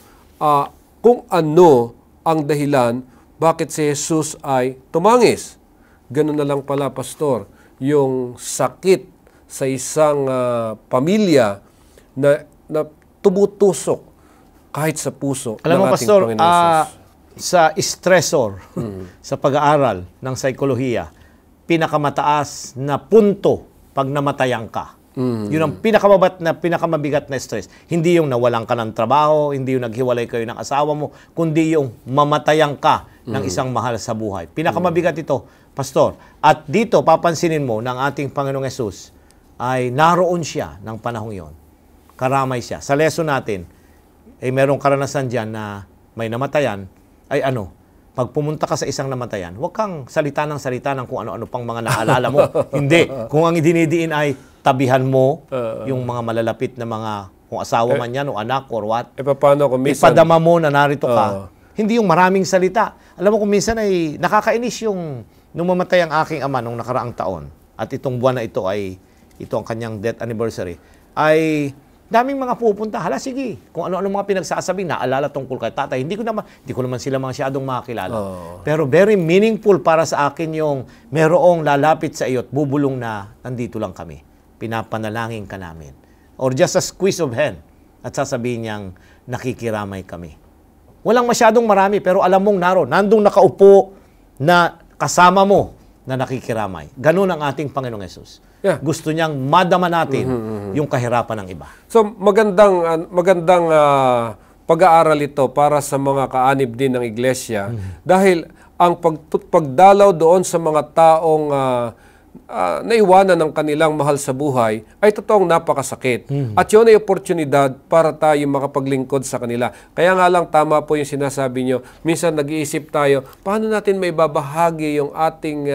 kung ano ang dahilan bakit si Jesus ay tumangis. Ganun na lang pala, Pastor, yung sakit sa isang pamilya na tumutusok kahit sa puso Alam ng mo, ating Pastor, Panginoon Jesus. sa stressor, sa pag-aaral ng psikolohiya, pinakamataas na punto pag namatayan ka. Yun ang pinakamabigat na stress. Hindi yung nawalan ka ng trabaho, hindi yung naghiwalay kayo ng asawa mo, kundi yung mamatayan ka ng isang mahal sa buhay. Pinakamabigat ito, Pastor. At dito, papansinin mo ng ating Panginoong Yesus ay naroon siya ng panahong yon. Karamay siya. Sa lesson natin, ay merong karanasan dyan na may namatayan, ay pag pumunta ka sa isang namatayan, huwag kang salita ng kung ano-ano pang mga naalala mo. Hindi. Kung ang idinidiin ay tabihan mo yung mga malalapit na mga, kung asawa man yan, o anak, or what. Paano kung minsan, ipadama mo na narito ka. Hindi yung maraming salita. Alam mo kung minsan ay nakakainis yung nung mamatay ang aking ama nung nakaraang taon. At itong buwan na ito ay, ito ang kanyang death anniversary, ay daming mga pupunta. Hala, sige. Kung ano-ano mga pinagsasabi, naalala tungkol kay tatay. Hindi ko naman sila masyadong makakilala. Pero very meaningful para sa akin yung merong lalapit sa iyo at bubulong na nandito lang kami. Pinapanalangin ka namin. Or just a squeeze of hand at sasabihin niyang nakikiramay kami. Walang masyadong marami pero alam mong nandung nakaupo na kasama mo na nakikiramay. Ganun ang ating Panginoong Yesus. Yeah. Gusto niyang madama natin yung kahirapan ng iba. So magandang pag-aaral ito para sa mga kaanib din ng iglesia dahil ang pagdalaw doon sa mga taong naiwanan ng kanilang mahal sa buhay ay totoong napakasakit. At yun ay oportunidad para tayo makapaglingkod sa kanila. Kaya nga lang tama po yung sinasabi nyo. Minsan nag-iisip tayo, paano natin may babahagi yung ating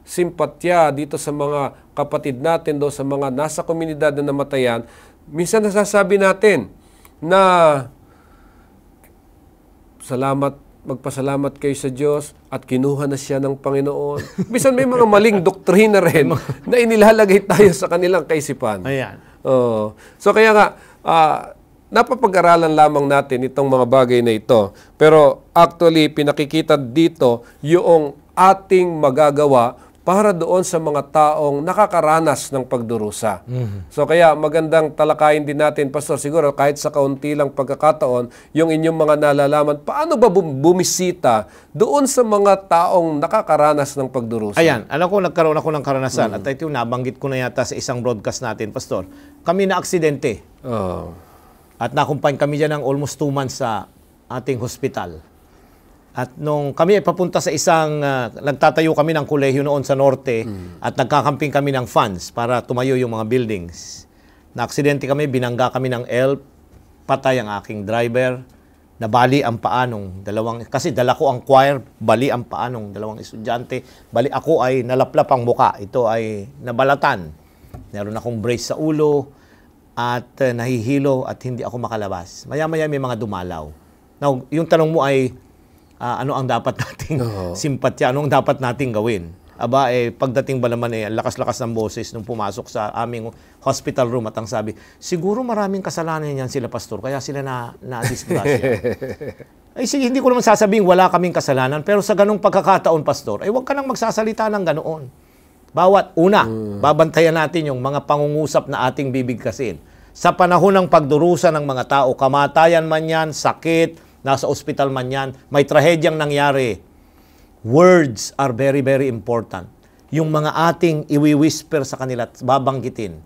simpatya dito sa mga kapatid natin doon sa mga nasa komunidad na namatayan. Minsan nasasabi natin na magpasalamat kayo sa Diyos at kinuha na siya ng Panginoon. Minsan may mga maling doktrina rin na inilalagay tayo sa kanilang kaisipan. Ayan. So kaya nga, napapag-aralan lamang natin itong mga bagay na ito. Pero actually, pinakikita dito yung ating magagawa para doon sa mga taong nakakaranas ng pagdurusa. So kaya magandang talakayin din natin, Pastor, siguro kahit sa kaunti lang pagkakataon, yung inyong mga nalalaman, paano ba bumisita doon sa mga taong nakakaranas ng pagdurusa? Ayan, alam ko nagkaroon ako ng karanasan at ito nabanggit ko na yata sa isang broadcast natin, Pastor. Kami na aksidente at nakumpany kami dyan ng almost 2 months sa ating hospital. At nung kami ay papunta sa isang, nagtatayo kami ng kolehiyo noon sa norte at nagkakamping kami ng funds para tumayo yung mga buildings. Na-aksidente kami, binangga kami ng elf, patay ang aking driver, nabali ang paa nung dalawang, kasi dala ko ang choir, bali ang paa nung dalawang estudyante, bali ako ay nalaplap ang muka, ito ay nabalatan. Meron akong brace sa ulo at nahihilo at hindi ako makalabas. Maya-maya may mga dumalaw. Now, yung tanong mo ay, ano ang dapat nating simpatya? Ano ang dapat nating gawin? Aba, pagdating ba naman ang lakas-lakas ng boses nung pumasok sa aming hospital room at ang sabi, siguro maraming kasalanan yan sila, Pastor, kaya sila na-disgrasya. Ay sige, hindi ko naman sasabihin wala kaming kasalanan, pero sa ganung pagkakataon, Pastor, ay huwag ka nang magsasalita ng ganoon. Bawat babantayan natin yung mga pangungusap na ating bibigkasin. Sa panahon ng pagdurusa ng mga tao, kamatayan man yan, sakit, nasa ospital man yan, may trahedyang nangyari. Words are very, very important. Yung mga ating iwi-whisper sa kanila at babanggitin,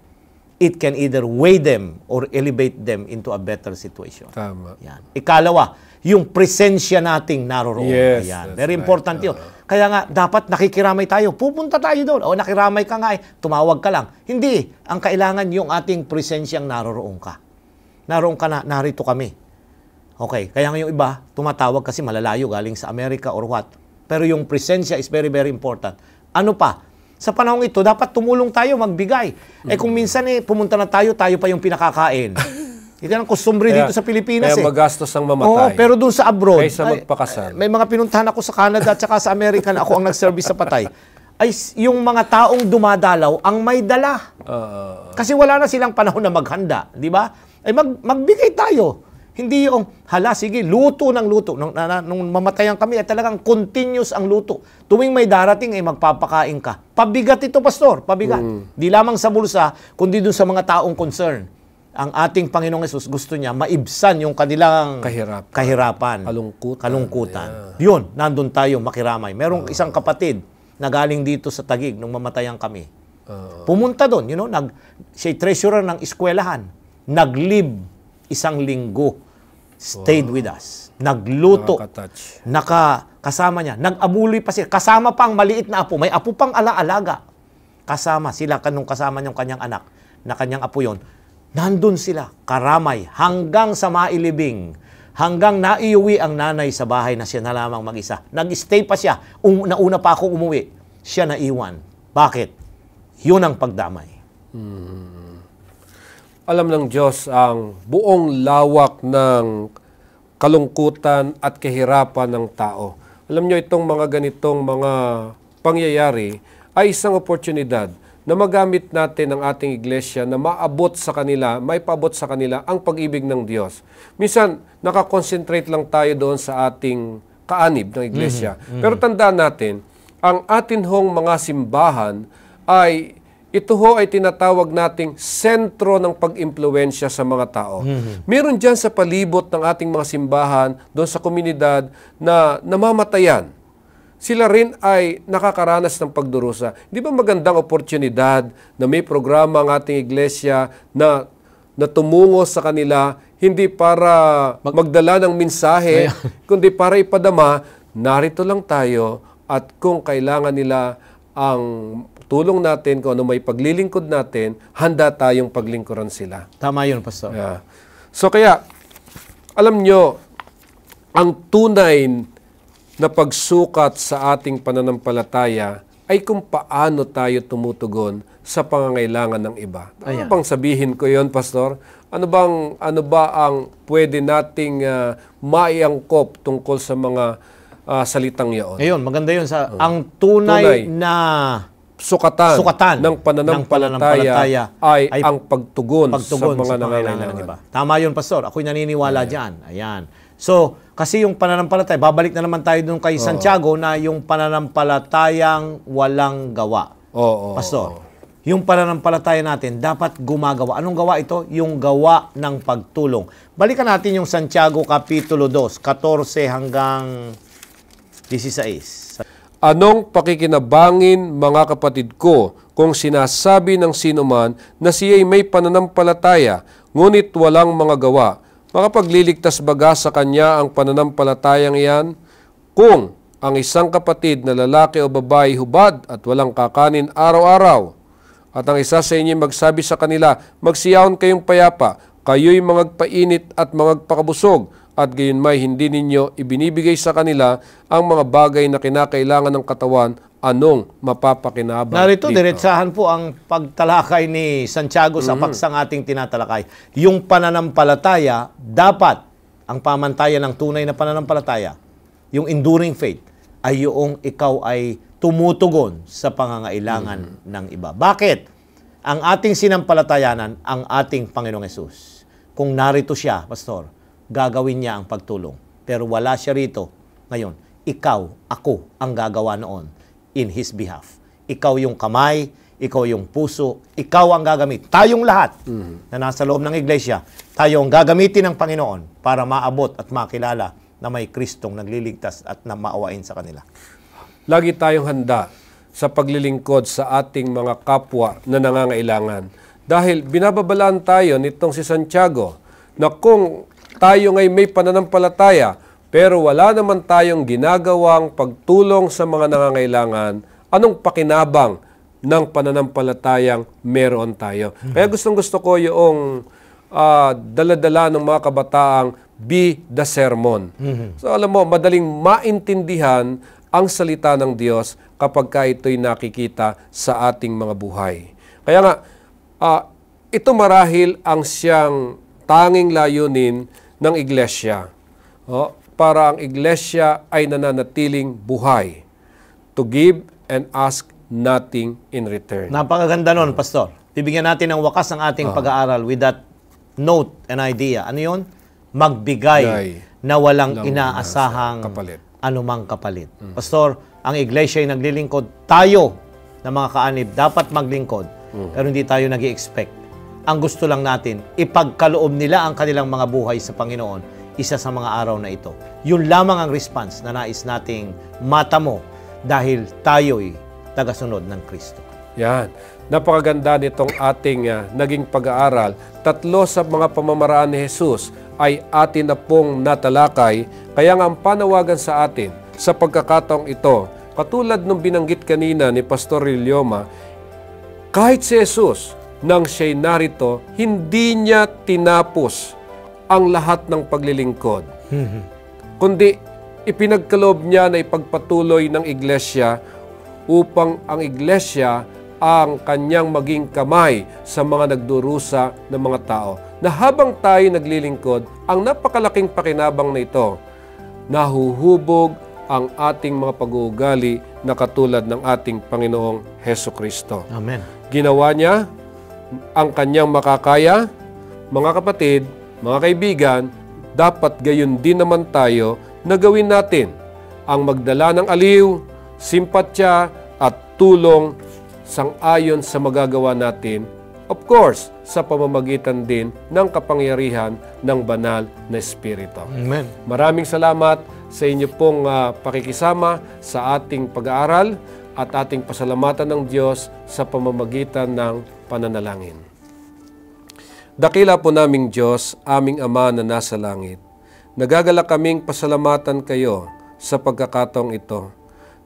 it can either weigh them or elevate them into a better situation. Tama. Yan. Ikalawa, yung presensya nating naroroon. Yes, Yan. that's Very right. important yun. Kaya nga, dapat nakikiramay tayo. Pupunta tayo doon. O nakiramay ka nga tumawag ka lang. Hindi. Ang kailangan yung ating presensyang naroroon ka. Naroon ka na, narito kami. Okay, kaya nga yung iba, tumatawag kasi malalayo galing sa Amerika or what. Pero yung presensya is very, very important. Ano pa? Sa panahong ito, dapat tumulong tayo, magbigay. Kung minsan pumunta na tayo pa yung pinakakain. Ito ang kustumbre dito sa Pilipinas. Kaya magastos ang mamatay. Pero doon sa abroad, kaysa magpakasal. may mga pinuntahan ako sa Canada at saka sa Amerika na ako ang nag-service sa patay. Ay yung mga taong dumadalaw ang may dala. Kasi wala na silang panahon na maghanda, di ba? Ay magbigay tayo. Hindi yung, sige, luto ng luto. Nung mamatayan kami, talagang continuous ang luto. Tuwing may darating, magpapakain ka. Pabigat ito, Pastor, pabigat. Di lamang sa bulsa, kundi dun sa mga taong concern. Ang ating Panginoong Hesus gusto niya maibsan yung kanilang kahirapan. Kalungkutan. Yun, nandun tayo makiramay. Merong isang kapatid na galing dito sa Taguig nung mamatayan kami. Pumunta doon, siya treasurer ng eskwelahan. Nag-live 1 linggo. Stayed with us. Nagluto. Kasama niya. Nag-abuloy pa siya. Kasama pang maliit na apo. May apo pang alaalaga. Kasama sila kanong kasama niyang kanyang anak na kanyang apo yon. Nandun sila. Karamay. Hanggang sa mailibing. Hanggang naiuwi ang nanay sa bahay na siya na lamang mag-isa. Nag-stay pa siya. Nauna pa ako umuwi. Siya naiwan. Bakit? Yun ang pagdamay. Alam ng Diyos ang buong lawak ng kalungkutan at kahirapan ng tao. Alam nyo, itong mga ganitong mga pangyayari ay isang oportunidad na magamit natin ang ating iglesia na maabot sa kanila, maipaabot sa kanila ang pag-ibig ng Diyos. Minsan, nakakonsentrate lang tayo doon sa ating kaanib ng iglesia. Pero tandaan natin, ang atin hong mga simbahan ay ito ho ay tinatawag nating sentro ng pag-impluwensya sa mga tao. Meron dyan sa palibot ng ating mga simbahan, doon sa komunidad na namamatayan. Sila rin ay nakakaranas ng pagdurusa. Di ba magandang oportunidad na may programa ang ating iglesia na tumungo sa kanila, hindi para magdala ng mensahe, kundi para ipadama, narito lang tayo at kung kailangan nila ang tulong natin, kung ano may paglilingkod natin, handa tayong paglingkuran sila. Tama yun, Pastor. Yeah. So kaya, alam nyo, ang tunay na pagsukat sa ating pananampalataya ay kung paano tayo tumutugon sa pangangailangan ng iba. Ano bang sabihin ko yon, Pastor? Ano ba ang pwede nating maiangkop tungkol sa mga salitang yaon? Ngayon, maganda yun ang tunay na sukatan ng pananampalataya ay ang pagtugon sa mga nangangailangan. Tama yun, Pastor. Ako'y naniniwala dyan. Ayan. So, kasi yung pananampalataya, babalik na naman tayo dun kay Santiago na yung pananampalatayang walang gawa. Oo. Pastor, yung pananampalataya natin, dapat gumagawa. Anong gawa ito? Yung gawa ng pagtulong. Balikan natin yung Santiago Kapitulo 2, 14 hanggang 16. Anong pakikinabangin, mga kapatid ko, kung sinasabi ng sinuman na siya'y may pananampalataya, ngunit walang mga gawa? Makapagliligtas baga sa kanya ang pananampalatayang iyan? Kung ang isang kapatid na lalaki o babae hubad at walang kakanin araw-araw, at ang isa sa inyo magsabi sa kanila, magsiyahon kayong payapa, kayo'y magpainit at magpakabusog, at gayon may hindi ninyo ibinibigay sa kanila ang mga bagay na kinakailangan ng katawan, anong mapapakinabang Narito, dito? diretsahan po ang pagtalakay ni Santiago sa paksang ating tinatalakay. Yung pananampalataya, dapat ang pamantayan ng tunay na pananampalataya, yung enduring faith, ay yung ikaw ay tumutugon sa pangangailangan ng iba. Bakit? Ang ating sinampalatayanan, ang ating Panginoong Hesus. Kung narito siya, Pastor, gagawin niya ang pagtulong. Pero wala siya rito. Ngayon, ikaw, ako, ang gagawa noon in His behalf. Ikaw yung kamay, ikaw yung puso, ikaw ang gagamit. Tayong lahat na nasa loob ng iglesia, tayo ang gagamitin ng Panginoon para maabot at makilala na may Kristong nagliligtas at na maawain sa kanila. Lagi tayong handa sa paglilingkod sa ating mga kapwa na nangangailangan. Dahil binababalaan tayo nitong si Santiago na kung tayo ngay may pananampalataya pero wala naman tayong ginagawang pagtulong sa mga nangangailangan, anong pakinabang ng pananampalatayang meron tayo? Kaya gustong-gusto ko yung dala-dala ng mga kabataang be the sermon. So alam mo, madaling maintindihan ang salita ng Diyos kapag ka ito'y nakikita sa ating mga buhay. Kaya nga, ito marahil ang siyang tanging layunin ng iglesia. Para ang iglesia ay nananatiling buhay. To give and ask nothing in return. Napakaganda nun, Pastor. Bibigyan natin ng wakas ang ating pag-aaral with that note and idea. Ano yun? Magbigay na walang inaasahang kapalit. Anumang kapalit. Pastor, ang iglesia ay naglilingkod. Tayo na mga kaanib dapat maglingkod. Pero hindi tayo nag-i-expect. Ang gusto lang natin, ipagkaloob nila ang kanilang mga buhay sa Panginoon isa sa mga araw na ito. Yun lamang ang response na nais nating matamo dahil tayo'y tagasunod ng Kristo. Yan. Napakaganda nitong ating naging pag-aaral. 3 sa mga pamamaraan ni Jesus ay atin na pong natalakay. Kaya nga ang panawagan sa atin sa pagkakataong ito, katulad nung binanggit kanina ni Pastor Ilioma, kahit si Jesus, nang siya'y narito, hindi niya tinapos ang lahat ng paglilingkod. Kundi ipinagkaloob niya na ipagpatuloy ng iglesia upang ang iglesia ang kanyang maging kamay sa mga nagdurusa ng mga tao. Na habang tayo naglilingkod, ang napakalaking pakinabang na ito, nahuhubog ang ating mga pag-uugali na katulad ng ating Panginoong Hesukristo. Amen. Ginawa niya ang kanyang makakaya. Mga kapatid, mga kaibigan, dapat gayon din naman tayo na gawin natin ang magdala ng aliw, simpatya at tulong sang-ayon sa magagawa natin, of course, sa pamamagitan din ng kapangyarihan ng banal na Espiritu. Amen. Maraming salamat sa inyo pong pakikisama sa ating pag-aaral at ating pasalamatan ng Diyos sa pamamagitan ng pananalangin. Dakila po naming Diyos, aming Ama na nasa langit, nagagalak kaming pasalamatan kayo sa pagkakataong ito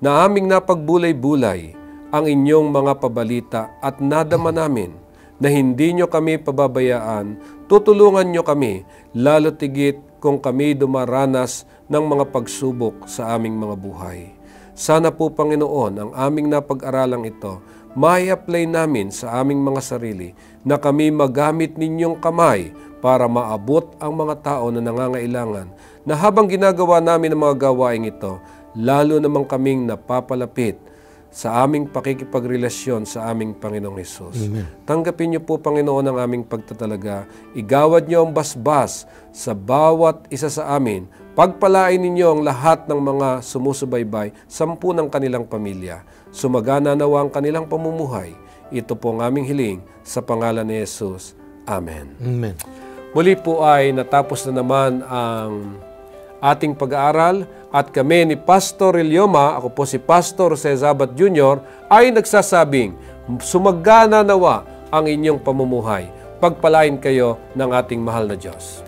na aming napagbulay-bulay ang inyong mga pabalita at nadama namin na hindi nyo kami pababayaan, tutulungan nyo kami, lalo tigit kung kami dumaranas ng mga pagsubok sa aming mga buhay. Sana po, Panginoon, ang aming napag-aralang ito, mai-apply namin sa aming mga sarili na kami magamit ninyong kamay para maabot ang mga tao na nangangailangan, na habang ginagawa namin ang mga gawaing ito, lalo namang kaming napapalapit sa aming pakikipagrelasyon sa aming Panginoong Hesus. Amen. Tanggapin niyo po, Panginoon, ang aming pagtatalaga. Igawad niyo ang basbas sa bawat isa sa amin. Pagpalain ninyo ang lahat ng mga sumusubaybay, 10 ng kanilang pamilya. Sumagana nawa ang kanilang pamumuhay. Ito po ang aming hiling sa pangalan ni Hesus. Amen. Amen. Muli po ay natapos na naman ang ating pag-aaral at kami ni Pastor Ilioma, ako po si Pastor Jose Zabat Jr., ay nagsasabing, sumagana nawa ang inyong pamumuhay. Pagpalain kayo ng ating mahal na Diyos.